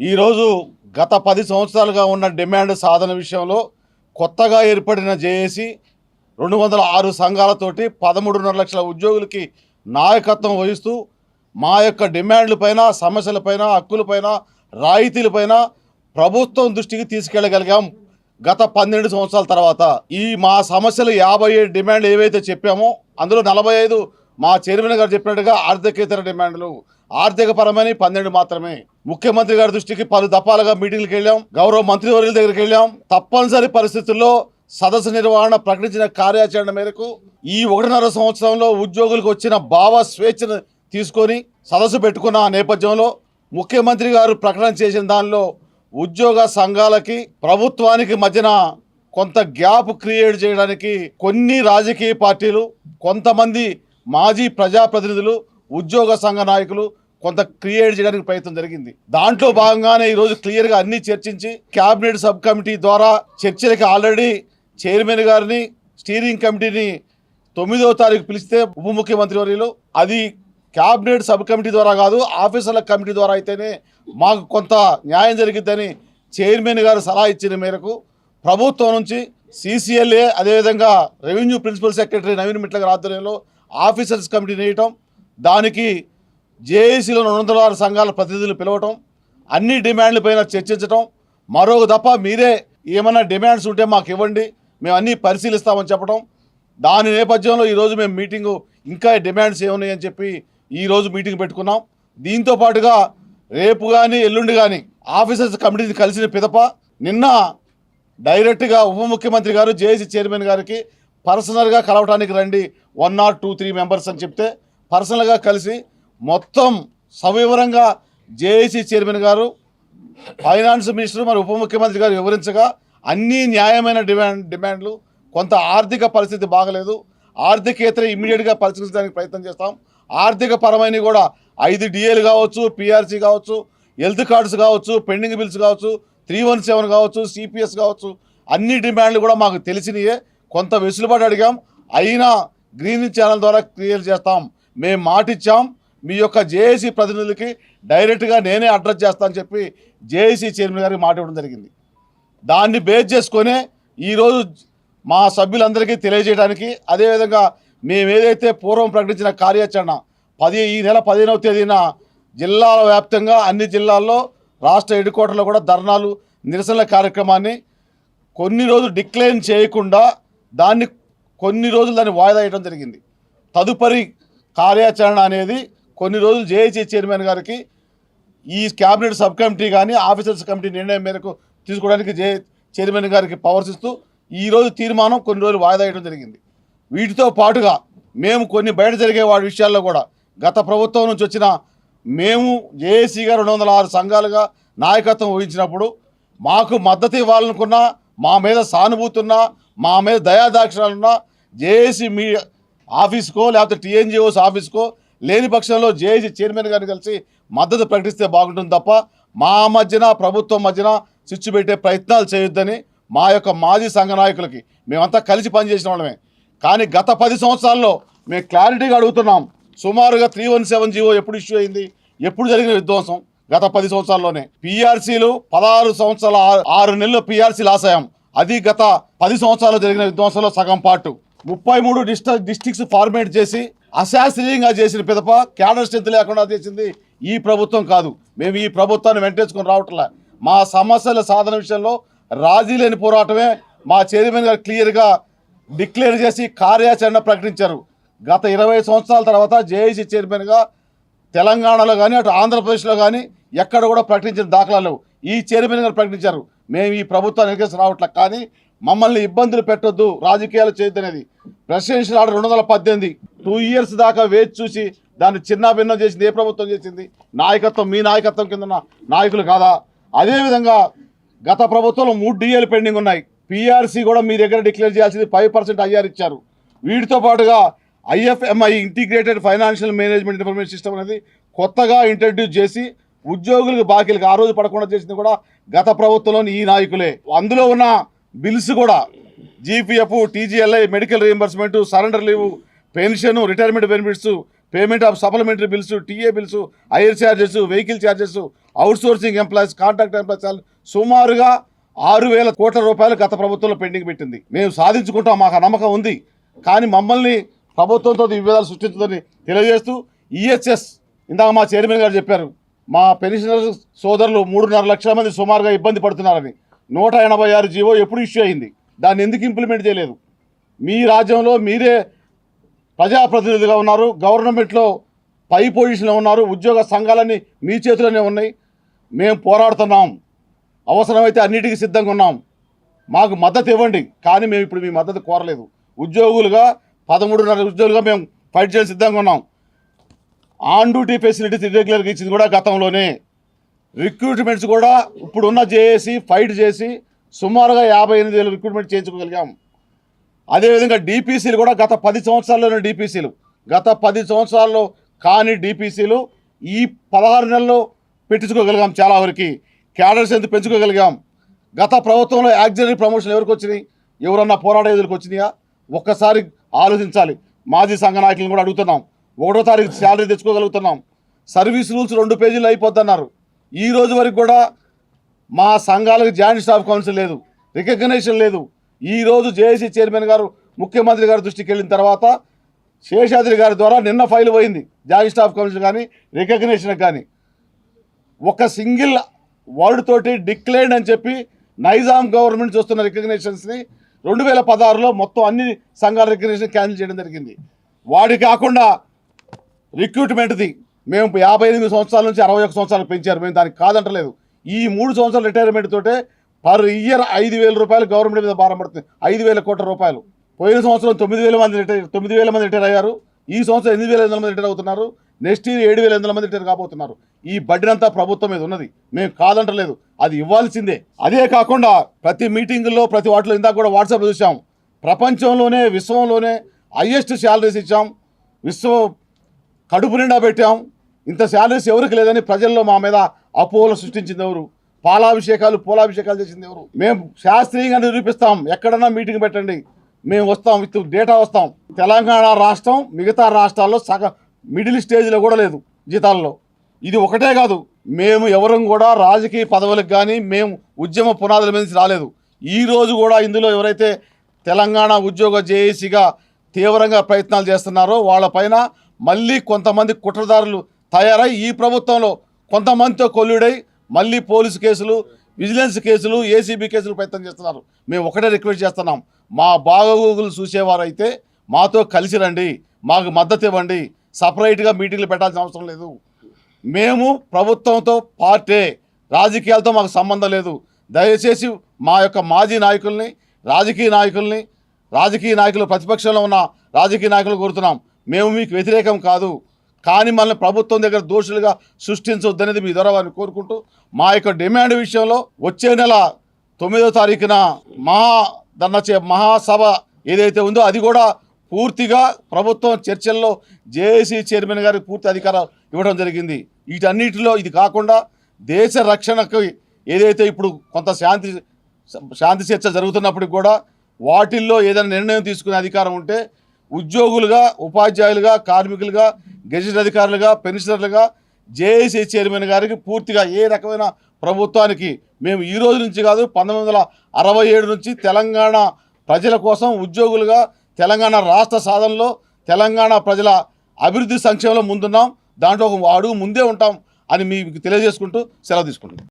ఈరోజు గత 10 సంవత్సరాలుగా ఉన్న డిమాండ్ సాధన విషయంలో కొత్తగా ఏర్పడిన జేఏసీ 206 సంఘాలతోటి 13.5 లక్షల ఉద్యోగులకి నాయకత్వం వహిస్తూ మా యొక్క డిమాండ్లపైన, సమస్యలపైన, హక్కులపైన, రాయితీలపైన ప్రభుత్వం దృష్టికి తీసుకెళ్ళగలిగాం. గత 12 సంవత్సరాల తర్వాత ఈ మా సమస్యలు 57 డిమాండ్లు ఏవైతే చెప్పామో అందులో 45 మా చైర్మన్ గారు చెప్పినట్టుగా ఆర్థికేతర డిమాండ్లు, ఆర్థిక పరమైన 12 మాత్రమే. ముఖ్యమంత్రి గారి దృష్టికి పలు దఫాలుగా మీటింగ్లకు వెళ్ళాం, గౌరవ మంత్రివర్యుల దగ్గరికి వెళ్ళాం. తప్పనిసరి పరిస్థితుల్లో సదస్సు నిర్వహణ ప్రకటించిన కార్యాచరణ మేరకు ఈ 1.5 సంవత్సరంలో ఉద్యోగులకు వచ్చిన భావ స్వేచ్ఛను తీసుకొని సదస్సు పెట్టుకున్న నేపథ్యంలో ముఖ్యమంత్రి గారు ప్రకటన చేసిన దానిలో ఉద్యోగ సంఘాలకి ప్రభుత్వానికి మధ్యన కొంత గ్యాప్ క్రియేట్ చేయడానికి కొన్ని రాజకీయ పార్టీలు, కొంతమంది మాజీ ప్రజాప్రతినిధులు, ఉద్యోగ సంఘ నాయకులు కొంత క్రియేట్ చేయడానికి ప్రయత్నం జరిగింది. దాంట్లో భాగంగానే ఈరోజు క్లియర్గా అన్ని చర్చించి క్యాబినెట్ సబ్ కమిటీ ద్వారా చర్చలకి ఆల్రెడీ చైర్మన్ గారిని, స్టీరింగ్ కమిటీని 9వ తారీఖు పిలిస్తే ఉప ముఖ్యమంత్రి వర్యులు అది క్యాబినెట్ సబ్ కమిటీ ద్వారా కాదు, ఆఫీసర్ల కమిటీ ద్వారా అయితేనే మాకు కొంత న్యాయం జరిగిద్దని చైర్మన్ గారు సలహా ఇచ్చిన మేరకు ప్రభుత్వం నుంచి CCLA, అదేవిధంగా revenue principal secretary Naveen Mitla గారి ఆధ్వర్యంలో ఆఫీసర్స్ కమిటీ వేయటం, దానికి జేఏసీలో 206 సంఘాల ప్రతినిధులు పిలవటం, అన్ని డిమాండ్లపైన చర్చించటం, మరొక దఫ మీరే ఏమైనా డిమాండ్స్ ఉంటే మాకు ఇవ్వండి, మేము అన్నీ పరిశీలిస్తామని చెప్పడం. దాని నేపథ్యంలో ఈరోజు మేము మీటింగు ఇంకా డిమాండ్స్ ఏమున్నాయని చెప్పి ఈరోజు మీటింగ్ పెట్టుకున్నాం. దీంతో పాటుగా రేపు కానీ ఎల్లుండి కానీ ఆఫీసర్స్ కమిటీని కలిసిన పిదప నిన్న డైరెక్ట్గా ఉప ముఖ్యమంత్రి గారు జేఏసీ చైర్మన్ గారికి పర్సనల్గా కలవటానికి రండి 1 or 2, 3 మెంబర్స్ అని చెప్తే పర్సనల్గా కలిసి మొత్తం సవివరంగా జేఏసీ చైర్మన్ గారు, ఫైనాన్స్ మినిస్టర్, మరి ఉప ముఖ్యమంత్రి గారు వివరించగా అన్ని న్యాయమైన డిమాండ్లు, కొంత ఆర్థిక పరిస్థితి బాగలేదు, ఆర్థికేతర ఇమ్మీడియట్గా పరిశీలించడానికి ప్రయత్నం చేస్తాం. ఆర్థిక పరమైన కూడా 5 DAలు కావచ్చు, PRC కావచ్చు, హెల్త్ కార్డ్స్ కావచ్చు, పెండింగ్ బిల్స్ కావచ్చు, 317 కావచ్చు, CPS కావచ్చు, అన్ని డిమాండ్లు కూడా మాకు తెలిసినయే. కొంత వెసులుబాటు అడిగాం, అయినా గ్రీన్ ఛానల్ ద్వారా క్లియర్ చేస్తాం. మేము మాటిచ్చాం, మీ యొక్క జేఏసీ ప్రతినిధులకి డైరెక్ట్గా నేనే అడ్రస్ చేస్తానని చెప్పి జేఏసీ చైర్మన్ గారికి మాట ఇవ్వడం జరిగింది. దాన్ని బేస్ చేసుకొనే ఈరోజు మా సభ్యులందరికీ తెలియజేయడానికి, అదేవిధంగా మేము ఏదైతే పూర్వం ప్రకటించిన కార్యాచరణ ఈ నెల 15వ తేదీన జిల్లాల వ్యాప్తంగా అన్ని జిల్లాల్లో, రాష్ట్ర హెడ్ క్వార్టర్లో కూడా ధర్నాలు, నిరసనల కార్యక్రమాన్ని కొన్ని రోజులు డిక్లైన్ చేయకుండా కొన్ని రోజులు దాన్ని వాయిదా వేయడం జరిగింది. తదుపరి కార్యాచరణ అనేది కొన్ని రోజులు జేఏసీ చైర్మన్ గారికి ఈ క్యాబినెట్ సబ్ కమిటీ కానీ ఆఫీసర్స్ కమిటీ నిర్ణయం మేరకు తీసుకోవడానికి చైర్మన్ గారికి పవర్స్ ఇస్తూ ఈరోజు తీర్మానం కొన్ని రోజులు వాయిదా వేయడం జరిగింది. వీటితో పాటుగా మేము కొన్ని బయట జరిగే వాటి విషయాల్లో కూడా గత ప్రభుత్వం నుంచి వచ్చిన మేము జేఏసీగా 206 సంఘాలుగా నాయకత్వం వహించినప్పుడు మాకు మద్దతు ఇవ్వాలనుకున్నా, మా మీద సానుభూతి ఉన్నా, మా మీద దయాదాక్షిణాలున్నా జేఏసీ మీ ఆఫీస్కో లేకపోతే TNGOs ఆఫీస్కో లేని పక్షంలో జేఏసీ చైర్మన్ గారిని కలిసి మద్దతు ప్రకటిస్తే బాగుంటుంది తప్ప మా మధ్యన ప్రభుత్వం మధ్యన చిచ్చు పెట్టే ప్రయత్నాలు చేయొద్దని మా యొక్క మాజీ సంఘ నాయకులకి, మేమంతా కలిసి పనిచేసిన వాళ్ళమే. కానీ గత 10 సంవత్సరాల్లో మేము క్లారిటీగా అడుగుతున్నాం, సుమారుగా 317 జీవో ఎప్పుడు ఇష్యూ అయింది, ఎప్పుడు జరిగిన విధ్వంసం? గత 10 సంవత్సరాల్లోనే PRCలు 16 సంవత్సరాల 6 నెలలు PRC లాస్ అయ్యాం. అది గత 10 సంవత్సరాల్లో జరిగిన విధ్వంసంలో సగం పార్టు. 33 డిస్ట్రిక్ట్స్ ఫార్మేట్ చేసి అశాస్త్రీయంగా చేసిన పిదప క్యాడర్ స్ట్రెంత్ లేకుండా చేసింది ఈ ప్రభుత్వం కాదు. మేము ఈ ప్రభుత్వాన్ని వెంటేసుకొని రావట్లే. మా సమస్యల సాధన విషయంలో రాజీ లేని పోరాటమే మా చైర్మన్ గారు క్లియర్గా డిక్లేర్ చేసి కార్యాచరణ ప్రకటించారు. గత 20 సంవత్సరాల తర్వాత జేఏసీ చైర్మన్గా తెలంగాణలో కానీ అటు ఆంధ్రప్రదేశ్లో కానీ ఎక్కడ కూడా ప్రకటించిన దాఖలాలు ఈ చైర్మన్ గారు ప్రకటించారు. మేము ఈ ప్రభుత్వాన్ని ఎన్నికేసి రావట్లే, కానీ మమ్మల్ని ఇబ్బందులు పెట్టొద్దు, రాజకీయాలు చేయొద్దనేది. ప్రెసిడెన్షియల్ ఆర్డర్ 218 2 years దాకా వేచి చూసి దాన్ని చిన్న భిన్నం చేసింది ఏ ప్రభుత్వం చేసింది? నాయకత్వం, మీ నాయకత్వం కింద నాయకులు కాదా? అదేవిధంగా గత ప్రభుత్వంలో 3 DAలు పెండింగ్ ఉన్నాయి. PRC కూడా మీ దగ్గర డిక్లేర్ చేయాల్సింది 5% IR ఇచ్చారు. వీటితో పాటుగా IFMI integrated financial management information system అనేది కొత్తగా ఇంట్రడ్యూస్ చేసి ఉద్యోగులకు బాకీలకు ఆ రోజు పడకుండా చేసింది కూడా గత ప్రభుత్వంలోని ఈ నాయకులే. అందులో ఉన్న బిల్స్ కూడా GPF, TGLI, medical reimbursement, surrender leave, pension, retirement benefits, payment of supplementary bills, TA bills, hire charges, vehicle charges, outsourcing employees, contract employees సుమారుగా 6,000 కోట్ల రూపాయలు గత ప్రభుత్వంలో పెండింగ్ పెట్టింది. మేము సాధించుకుంటాం, మాకు ఆ నమ్మకం ఉంది. కానీ మమ్మల్ని ప్రభుత్వంతో విభేదాలు సృష్టించదని తెలియజేస్తూ ఈహెచ్ఎస్ ఇందాక మా చైర్మన్ గారు చెప్పారు, మా పెన్షనర్ సోదరులు 3.5 లక్షల మంది సుమారుగా ఇబ్బంది పడుతున్నారని. 186 జీవో ఎప్పుడు ఇష్యూ అయింది? దాన్ని ఎందుకు ఇంప్లిమెంట్ చేయలేదు? మీ రాజ్యంలో మీరే ప్రజాప్రతినిధులుగా ఉన్నారు, గవర్నమెంట్లో పై పొజిషన్లో ఉన్నారు, ఉద్యోగ సంఘాలన్నీ మీ చేతిలోనే ఉన్నాయి. మేము పోరాడుతున్నాం, అవసరమైతే అన్నిటికీ సిద్ధంగా ఉన్నాం, మాకు మద్దతు ఇవ్వండి. కానీ మేము ఇప్పుడు మీ మద్దతు కోరలేదు. ఉద్యోగులుగా 13.5 ఉద్యోగులుగా మేము ఫైట్ చేసి సిద్ధంగా ఉన్నాం. ఆన్ డ్యూటీ ఫెసిలిటీస్ ఇర్రెగ్యులర్గా ఇచ్చింది కూడా గతంలోనే. రిక్రూట్మెంట్స్ కూడా ఇప్పుడున్న జేఏసీ ఫైట్ చేసి సుమారుగా 58,000 రిక్రూట్మెంట్ చేయించుకోగలిగాం. అదేవిధంగా డీపీసీలు కూడా గత 10 సంవత్సరాల్లోనే డీపీసీలు, గత 10 సంవత్సరాల్లో కాని డీపీసీలు ఈ 16 నెలల్లో పెట్టించుకోగలిగాం. చాలా వరకు క్యాడర్స్ ఎంత పెంచుకోగలిగాం. గత ప్రభుత్వంలో యాక్సిడరీ ప్రమోషన్ ఎవరికి వచ్చినాయి? ఎవరన్నా పోరాట ఎదురుకు వచ్చినాయా? ఒక్కసారి ఆలోచించాలి. మాజీ సంఘ నాయకులను కూడా అడుగుతున్నాం. 1వ తారీఖు శాలరీ తెచ్చుకోగలుగుతున్నాం. సర్వీస్ రూల్స్ 2 పేజీలు అయిపోతున్నారు. ఈ రోజు వరకు కూడా మా సంఘాలకు జాయింట్ స్టాఫ్ కౌన్సిల్ లేదు, రికగ్నేషన్ లేదు. ఈరోజు జేఏసీ చైర్మన్ గారు ముఖ్యమంత్రి గారి దృష్టికి వెళ్ళిన తర్వాత శేషాద్రి గారి ద్వారా నిన్న ఫైల్ పోయింది, జాయింట్ స్టాఫ్ కౌన్సిల్ కానీ రికగ్నేషన్ కానీ. ఒక సింగిల్ వర్డ్ తోటి డిక్లేర్డ్ అని చెప్పి నైజాం గవర్నమెంట్ చూస్తున్న రికగ్నేషన్స్ని 2016లో మొత్తం అన్ని సంఘాల రికగ్నేషన్ క్యాన్సిల్ చేయడం జరిగింది. వాడి కాకుండా రిక్రూట్మెంట్ది మేము 58 సంవత్సరాల నుంచి 61 సంవత్సరాలకు పెంచారు. మేము దానికి కాదంటలేదు. ఈ 3 సంవత్సరాల రిటైర్మెంట్ తోటే పర్ ఇయర్ 5,000 రూపాయలు గవర్నమెంట్ మీద భారం పడుతుంది. 5,000 కోట్ల రూపాయలు. పోయిన సంవత్సరం 9,000 మంది రిటైర్ అయ్యారు. ఈ సంవత్సరం 8,500 మంది రిటైర్ అవుతున్నారు. నెక్స్ట్ ఇయర్ 7,800 మంది రిటైర్ కాబోతున్నారు. ఈ బడ్డీనంతా ప్రభుత్వం మీద ఉన్నది, మేము కాదంటలేదు, అది ఇవ్వాల్సిందే. అదే కాకుండా ప్రతి మీటింగుల్లో ప్రతి వాటిలో ఇందాక కూడా వాట్సాప్ చూసాం, ప్రపంచంలోనే విశ్వంలోనే హయ్యెస్ట్ శాలరీస్ ఇచ్చాం, కడుపు నిండా పెట్టాం. ఇంత శాలరీస్ ఎవరికి లేదని ప్రజల్లో మా మీద అపోహలు సృష్టించింది ఎవరు? పూలాభిషేకాలు చేసింది ఎవరు? మేము శాస్త్రీయంగా నిరూపిస్తాం. ఎక్కడన్నా మీటింగ్ పెట్టండి, మేము వస్తాం, విత్ డేటా వస్తాం. తెలంగాణ రాష్ట్రం మిగతా రాష్ట్రాల్లో మిడిల్ స్టేజ్లో కూడా లేదు జీతాల్లో. ఇది ఒకటే కాదు, మేము ఎవరం కూడా రాజకీయ పదవులకు కానీ మేము ఉద్యమ పునాదుల మీద రాలేదు. ఈరోజు కూడా ఇందులో ఎవరైతే తెలంగాణ ఉద్యోగ జేఏసీగా తీవ్రంగా ప్రయత్నాలు చేస్తున్నారో వాళ్ళపైన మళ్ళీ కొంతమంది కుట్రదారులు తయారై ఈ ప్రభుత్వంలో కొంతమందితో కొల్లుడై మళ్ళీ పోలీసు కేసులు, విజిలెన్స్ కేసులు, ఏసీబీ కేసులు ప్రయత్నం చేస్తున్నారు. మేము ఒకటే రిక్వెస్ట్ చేస్తున్నాం, మా బాగోగులు చూసేవారైతే మాతో కలిసి రండి, మాకు మద్దతు ఇవ్వండి. సపరేట్గా మీటింగ్లు పెట్టాల్సిన అవసరం లేదు. మేము ప్రభుత్వంతో పార్టీ, రాజకీయాలతో మాకు సంబంధం లేదు. దయచేసి మా యొక్క మాజీ నాయకుల్ని, రాజకీయ నాయకులు ప్రతిపక్షంలో ఉన్న రాజకీయ నాయకులు కోరుతున్నాం, మేము మీకు వ్యతిరేకం కాదు, కానీ మనల్ని ప్రభుత్వం దగ్గర దోషులుగా సృష్టించొద్దనేది మీ ద్వారా వారిని కోరుకుంటూ, మా యొక్క డిమాండ్ విషయంలో వచ్చే నెల 9వ తారీఖున మహాసభ ఏదైతే ఉందో అది కూడా పూర్తిగా ప్రభుత్వం చర్చల్లో జేఏసీ చైర్మన్ గారికి పూర్తి అధికారం ఇవ్వడం జరిగింది. వీటన్నిటిలో ఇది కాకుండా దేశ రక్షణకు ఏదైతే ఇప్పుడు కొంత శాంతి చర్చ జరుగుతున్నప్పటికి కూడా వాటిల్లో ఏదైనా నిర్ణయం తీసుకునే అధికారం ఉంటే ఉద్యోగులుగా, ఉపాధ్యాయులుగా, కార్మికులుగా, గెజిటెడ్ అధికారులుగా, పెన్షనర్లుగా జేఏసీ చైర్మన్ గారికి పూర్తిగా ఏ రకమైన ప్రభుత్వానికి మేము ఈ రోజు నుంచి కాదు 1967 నుంచి తెలంగాణ ప్రజల కోసం ఉద్యోగులుగా తెలంగాణ రాష్ట్ర సాధనలో తెలంగాణ ప్రజల అభివృద్ధి సంక్షేమంలో ముందున్నాం. దాంట్లో ఒక అడుగు ముందే ఉంటాం అని మీకు తెలియజేసుకుంటూ సెలవు తీసుకుంటున్నాం.